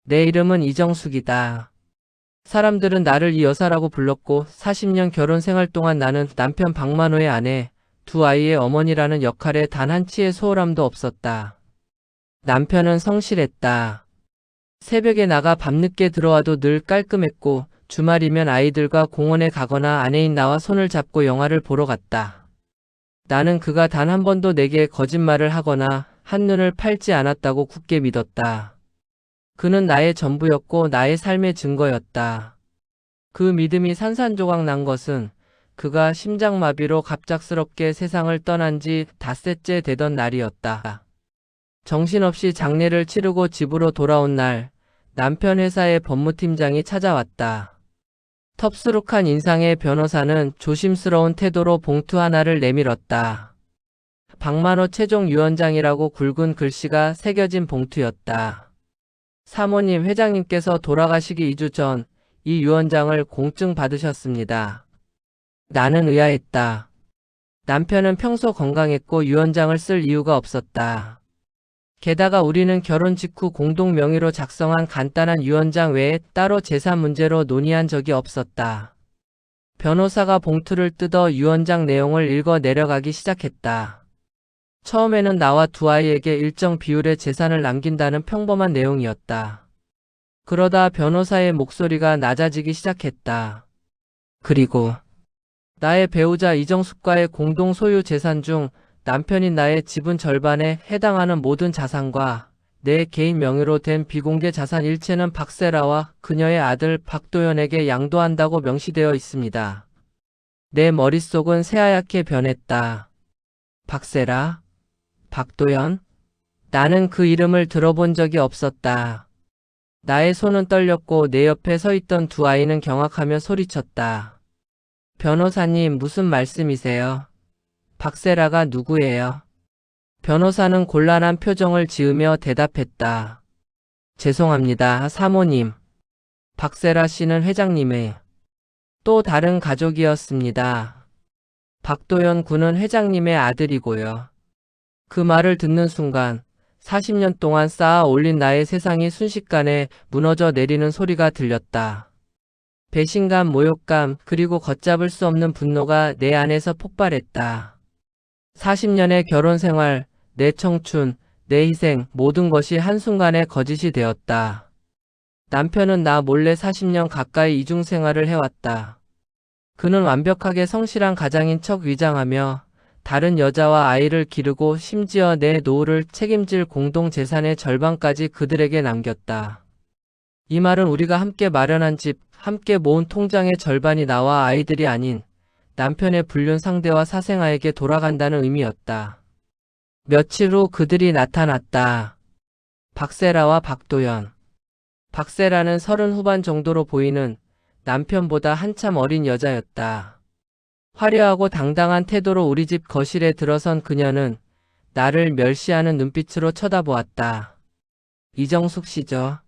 내 이름은 이정숙이다. 사람들은 나를 이 여사라고 불렀고 40년 결혼 생활 동안 나는 남편 박만호의 아내, 두 아이의 어머니라는 역할에 단 한치의 소홀함도 없었다. 남편은 성실했다. 새벽에 나가 밤늦게 들어와도 늘 깔끔했고 주말이면 아이들과 공원에 가거나 아내인 나와 손을 잡고 영화를 보러 갔다. 나는 그가 단 한 번도 내게 거짓말을 하거나 한눈을 팔지 않았다고 굳게 믿었다. 그는 나의 전부였고 나의 삶의 증거였다. 그 믿음이 산산조각 난 것은 그가 심장마비로 갑작스럽게 세상을 떠난 지 닷새째 되던 날이었다. 정신없이 장례를 치르고 집으로 돌아온 날, 남편 회사의 법무팀장이 찾아왔다. 텁스룩한 인상의 변호사는 조심스러운 태도로 봉투 하나를 내밀었다. 박만호 최종위원장이라고 굵은 글씨가 새겨진 봉투였다. 사모님 회장님께서 돌아가시기 2주 전 이 위원장을 공증 받으셨습니다. 나는 의아했다. 남편은 평소 건강했고 위원장을 쓸 이유가 없었다. 게다가 우리는 결혼 직후 공동 명의로 작성한 간단한 위원장 외에 따로 재산 문제로 논의한 적이 없었다. 변호사가 봉투를 뜯어 위원장 내용을 읽어 내려가기 시작했다. 처음에는 나와 두 아이에게 일정 비율의 재산을 남긴다는 평범한 내용이었다. 그러다 변호사의 목소리가 낮아지기 시작했다. 그리고 나의 배우자 이정숙과의 공동 소유 재산 중 남편인 나의 지분 절반에 해당하는 모든 자산과 내 개인 명의로 된 비공개 자산 일체는 박세라와 그녀의 아들 박도연에게 양도한다고 명시되어 있습니다. 내 머릿속은 새하얗게 변했다. 박세라? 박도연? 나는 그 이름을 들어본 적이 없었다. 나의 손은 떨렸고 내 옆에 서 있던 두 아이는 경악하며 소리쳤다. 변호사님, 무슨 말씀이세요? 박세라가 누구예요? 변호사는 곤란한 표정을 지으며 대답했다. 죄송합니다, 사모님. 박세라 씨는 회장님의 또 다른 가족이었습니다. 박도연 군은 회장님의 아들이고요. 그 말을 듣는 순간 40년 동안 쌓아 올린 나의 세상이 순식간에 무너져 내리는 소리가 들렸다. 배신감, 모욕감, 그리고 걷잡을 수 없는 분노가 내 안에서 폭발했다. 40년의 결혼 생활, 내 청춘, 내 희생, 모든 것이 한순간에 거짓이 되었다. 남편은 나 몰래 40년 가까이 이중 생활을 해왔다. 그는 완벽하게 성실한 가장인 척 위장하며 다른 여자와 아이를 기르고 심지어 내 노후를 책임질 공동 재산의 절반까지 그들에게 남겼다. 이 말은 우리가 함께 마련한 집, 함께 모은 통장의 절반이 나와 아이들이 아닌 남편의 불륜 상대와 사생아에게 돌아간다는 의미였다. 며칠 후 그들이 나타났다. 박세라와 박도연. 박세라는 30 후반 정도로 보이는 남편보다 한참 어린 여자였다. 화려하고 당당한 태도로 우리 집 거실에 들어선 그녀는 나를 멸시하는 눈빛으로 쳐다보았다. 이정숙 씨죠?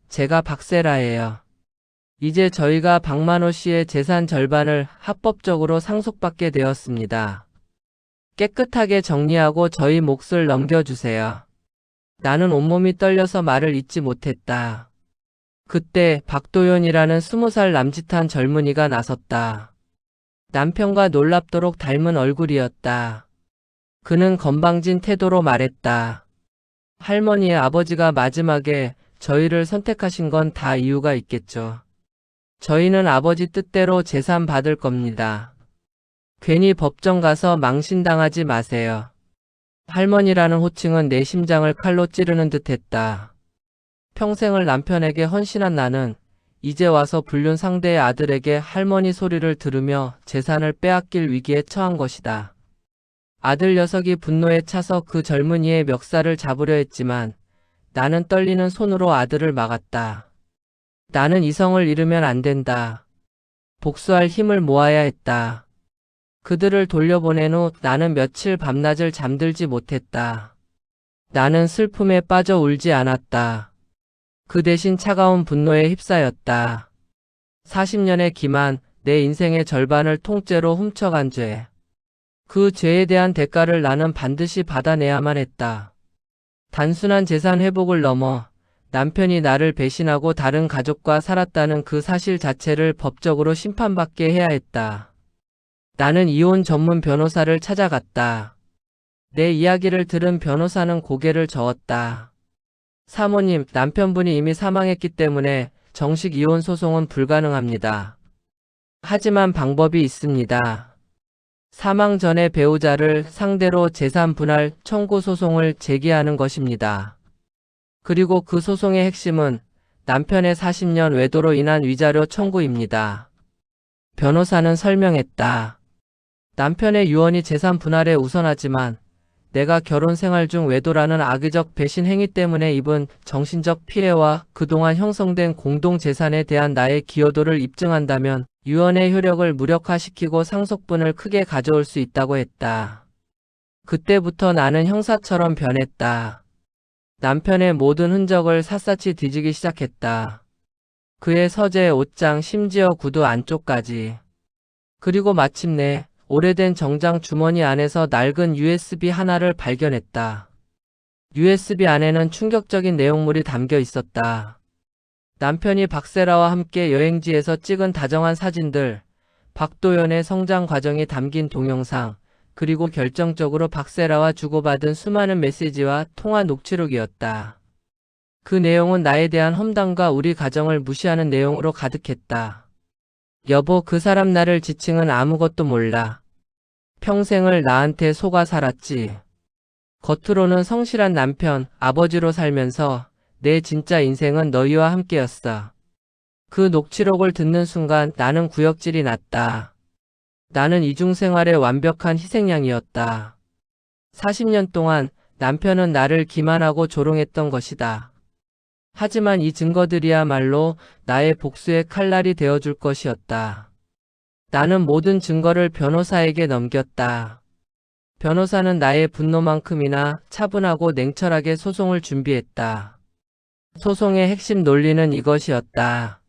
제가 박세라예요. 이제 저희가 박만호 씨의 재산 절반을 합법적으로 상속받게 되었습니다. 깨끗하게 정리하고 저희 몫을 넘겨주세요. 나는 온몸이 떨려서 말을 잇지 못했다. 그때 박도연이라는 20살 남짓한 젊은이가 나섰다. 남편과 놀랍도록 닮은 얼굴이었다. 그는 건방진 태도로 말했다. 할머니의 아버지가 마지막에 저희를 선택하신 건 다 이유가 있겠죠. 저희는 아버지 뜻대로 재산 받을 겁니다. 괜히 법정 가서 망신당하지 마세요. 할머니라는 호칭은 내 심장을 칼로 찌르는 듯 했다. 평생을 남편에게 헌신한 나는 이제 와서 불륜 상대의 아들에게 할머니 소리를 들으며 재산을 빼앗길 위기에 처한 것이다. 아들 녀석이 분노에 차서 그 젊은이의 멱살을 잡으려 했지만 나는 떨리는 손으로 아들을 막았다. 나는 이성을 잃으면 안 된다. 복수할 힘을 모아야 했다. 그들을 돌려보낸 후 나는 며칠 밤낮을 잠들지 못했다. 나는 슬픔에 빠져 울지 않았다. 그 대신 차가운 분노에 휩싸였다. 40년의 기만, 내 인생의 절반을 통째로 훔쳐간 죄. 그 죄에 대한 대가를 나는 반드시 받아내야만 했다. 단순한 재산 회복을 넘어 남편이 나를 배신하고 다른 가족과 살았다는 그 사실 자체를 법적으로 심판받게 해야 했다. 나는 이혼 전문 변호사를 찾아갔다. 내 이야기를 들은 변호사는 고개를 저었다. 사모님, 남편분이 이미 사망했기 때문에 정식 이혼 소송은 불가능합니다. 하지만 방법이 있습니다. 사망 전에 배우자를 상대로 재산 분할 청구 소송을 제기하는 것입니다. 그리고 그 소송의 핵심은 남편의 40년 외도로 인한 위자료 청구입니다. 변호사는 설명했다. 남편의 유언이 재산 분할에 우선하지만 내가 결혼 생활 중 외도라는 악의적 배신 행위 때문에 입은 정신적 피해와 그동안 형성된 공동 재산에 대한 나의 기여도를 입증한다면 유언의 효력을 무력화시키고 상속분을 크게 가져올 수 있다고 했다. 그때부터 나는 형사처럼 변했다. 남편의 모든 흔적을 샅샅이 뒤지기 시작했다. 그의 서재, 옷장, 심지어 구두 안쪽까지. 그리고 마침내 오래된 정장 주머니 안에서 낡은 USB 하나를 발견했다. USB 안에는 충격적인 내용물이 담겨 있었다. 남편이 박세라와 함께 여행지에서 찍은 다정한 사진들, 박도연의 성장 과정이 담긴 동영상, 그리고 결정적으로 박세라와 주고받은 수많은 메시지와 통화 녹취록이었다. 그 내용은 나에 대한 험담과 우리 가정을 무시하는 내용으로 가득했다. 여보, 그 사람 나를 지칭은 아무것도 몰라. 평생을 나한테 속아 살았지. 겉으로는 성실한 남편, 아버지로 살면서 내 진짜 인생은 너희와 함께였어. 그 녹취록을 듣는 순간 나는 구역질이 났다. 나는 이중생활의 완벽한 희생양이었다. 40년 동안 남편은 나를 기만하고 조롱했던 것이다. 하지만 이 증거들이야말로 나의 복수의 칼날이 되어줄 것이었다. 나는 모든 증거를 변호사에게 넘겼다. 변호사는 나의 분노만큼이나 차분하고 냉철하게 소송을 준비했다. 소송의 핵심 논리는 이것이었다.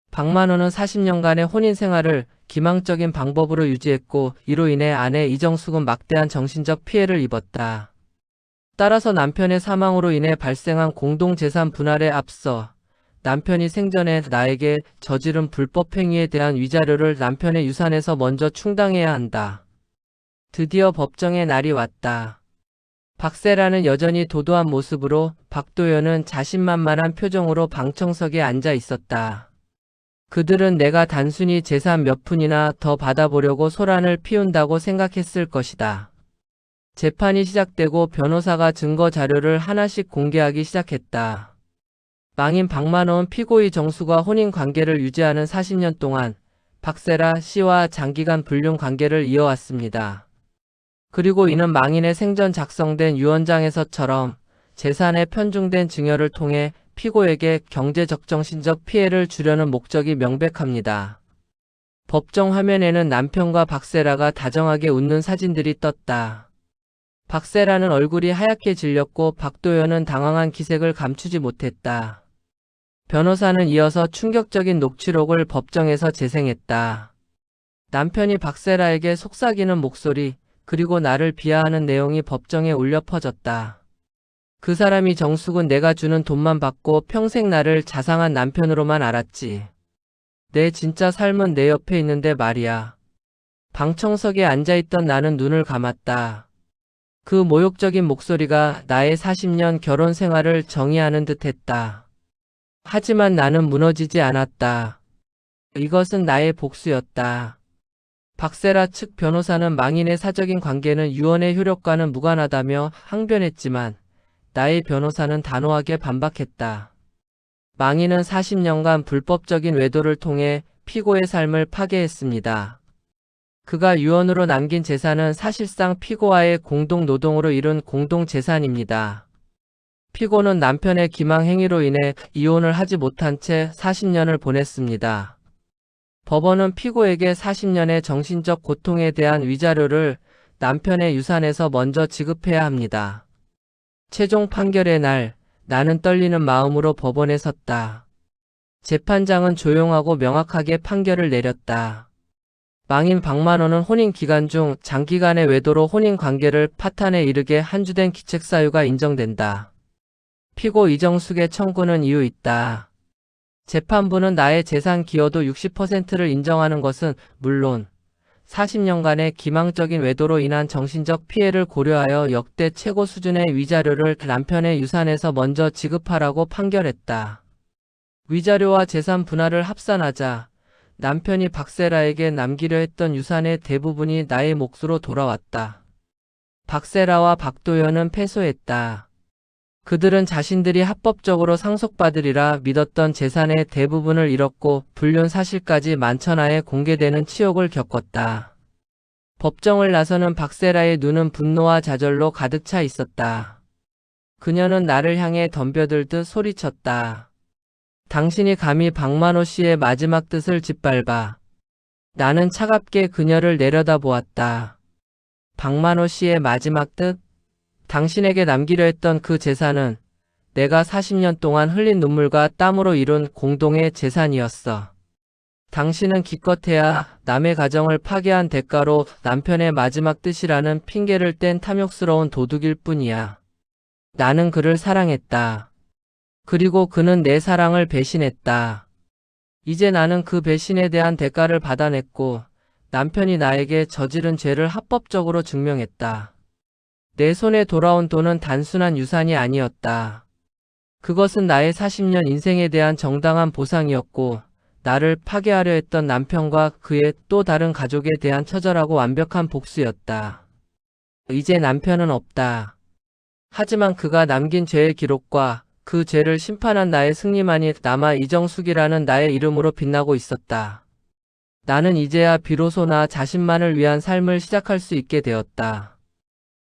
박만호는 40년간의 혼인 생활을 기망적인 방법으로 유지했고 이로 인해 아내 이정숙은 막대한 정신적 피해를 입었다. 따라서 남편의 사망으로 인해 발생한 공동재산 분할에 앞서 남편이 생전에 나에게 저지른 불법 행위에 대한 위자료를 남편의 유산에서 먼저 충당해야 한다. 드디어 법정의 날이 왔다. 박세라는 여전히 도도한 모습으로, 박도연은 자신만만한 표정으로 방청석에 앉아 있었다. 그들은 내가 단순히 재산 몇 푼이나 더 받아보려고 소란을 피운다고 생각했을 것이다. 재판이 시작되고 변호사가 증거 자료를 하나씩 공개하기 시작했다. 망인 박만호는 피고의 정수가 혼인 관계를 유지하는 40년 동안 박세라 씨와 장기간 불륜 관계를 이어왔습니다. 그리고 이는 망인의 생전 작성된 유언장에서처럼 재산에 편중된 증여를 통해 피고에게 경제적 정신적 피해를 주려는 목적이 명백합니다. 법정 화면에는 남편과 박세라가 다정하게 웃는 사진들이 떴다. 박세라는 얼굴이 하얗게 질렸고 박도연은 당황한 기색을 감추지 못했다. 변호사는 이어서 충격적인 녹취록을 법정에서 재생했다. 남편이 박세라에게 속삭이는 목소리, 그리고 나를 비하하는 내용이 법정에 울려 퍼졌다. 그 사람이 정숙은 내가 주는 돈만 받고 평생 나를 자상한 남편으로만 알았지. 내 진짜 삶은 내 옆에 있는데 말이야. 방청석에 앉아있던 나는 눈을 감았다. 그 모욕적인 목소리가 나의 40년 결혼 생활을 정의하는 듯 했다. 하지만 나는 무너지지 않았다. 이것은 나의 복수였다. 박세라 측 변호사는 망인의 사적인 관계는 유언의 효력과는 무관하다며 항변했지만 나의 변호사는 단호하게 반박했다. 망인은 40년간 불법적인 외도를 통해 피고의 삶을 파괴했습니다. 그가 유언으로 남긴 재산은 사실상 피고와의 공동 노동으로 이룬 공동 재산입니다. 피고는 남편의 기망 행위로 인해 이혼을 하지 못한 채 40년을 보냈습니다. 법원은 피고에게 40년의 정신적 고통에 대한 위자료를 남편의 유산에서 먼저 지급해야 합니다. 최종 판결의 날, 나는 떨리는 마음으로 법원에 섰다. 재판장은 조용하고 명확하게 판결을 내렸다. 망인 박만호는 혼인 기간 중 장기간의 외도로 혼인 관계를 파탄에 이르게 한 주된 기책사유가 인정된다. 피고 이정숙의 청구는 이유 있다. 재판부는 나의 재산 기여도 60%를 인정하는 것은 물론 40년간의 기망적인 외도로 인한 정신적 피해를 고려하여 역대 최고 수준의 위자료를 남편의 유산에서 먼저 지급하라고 판결했다. 위자료와 재산 분할을 합산하자 남편이 박세라에게 남기려 했던 유산의 대부분이 나의 몫으로 돌아왔다. 박세라와 박도연은 패소했다. 그들은 자신들이 합법적으로 상속받으리라 믿었던 재산의 대부분을 잃었고 불륜 사실까지 만천하에 공개되는 치욕을 겪었다. 법정을 나서는 박세라의 눈은 분노와 좌절로 가득 차 있었다. 그녀는 나를 향해 덤벼들듯 소리쳤다. 당신이 감히 박만호 씨의 마지막 뜻을 짓밟아. 나는 차갑게 그녀를 내려다보았다. 박만호 씨의 마지막 뜻? 당신에게 남기려 했던 그 재산은 내가 40년 동안 흘린 눈물과 땀으로 이룬 공동의 재산이었어. 당신은 기껏해야 남의 가정을 파괴한 대가로 남편의 마지막 뜻이라는 핑계를 뗀 탐욕스러운 도둑일 뿐이야. 나는 그를 사랑했다. 그리고 그는 내 사랑을 배신했다. 이제 나는 그 배신에 대한 대가를 받아냈고 남편이 나에게 저지른 죄를 합법적으로 증명했다. 내 손에 돌아온 돈은 단순한 유산이 아니었다. 그것은 나의 40년 인생에 대한 정당한 보상이었고 나를 파괴하려 했던 남편과 그의 또 다른 가족에 대한 처절하고 완벽한 복수였다. 이제 남편은 없다. 하지만 그가 남긴 죄의 기록과 그 죄를 심판한 나의 승리만이 남아 이정숙이라는 나의 이름으로 빛나고 있었다. 나는 이제야 비로소 나 자신만을 위한 삶을 시작할 수 있게 되었다.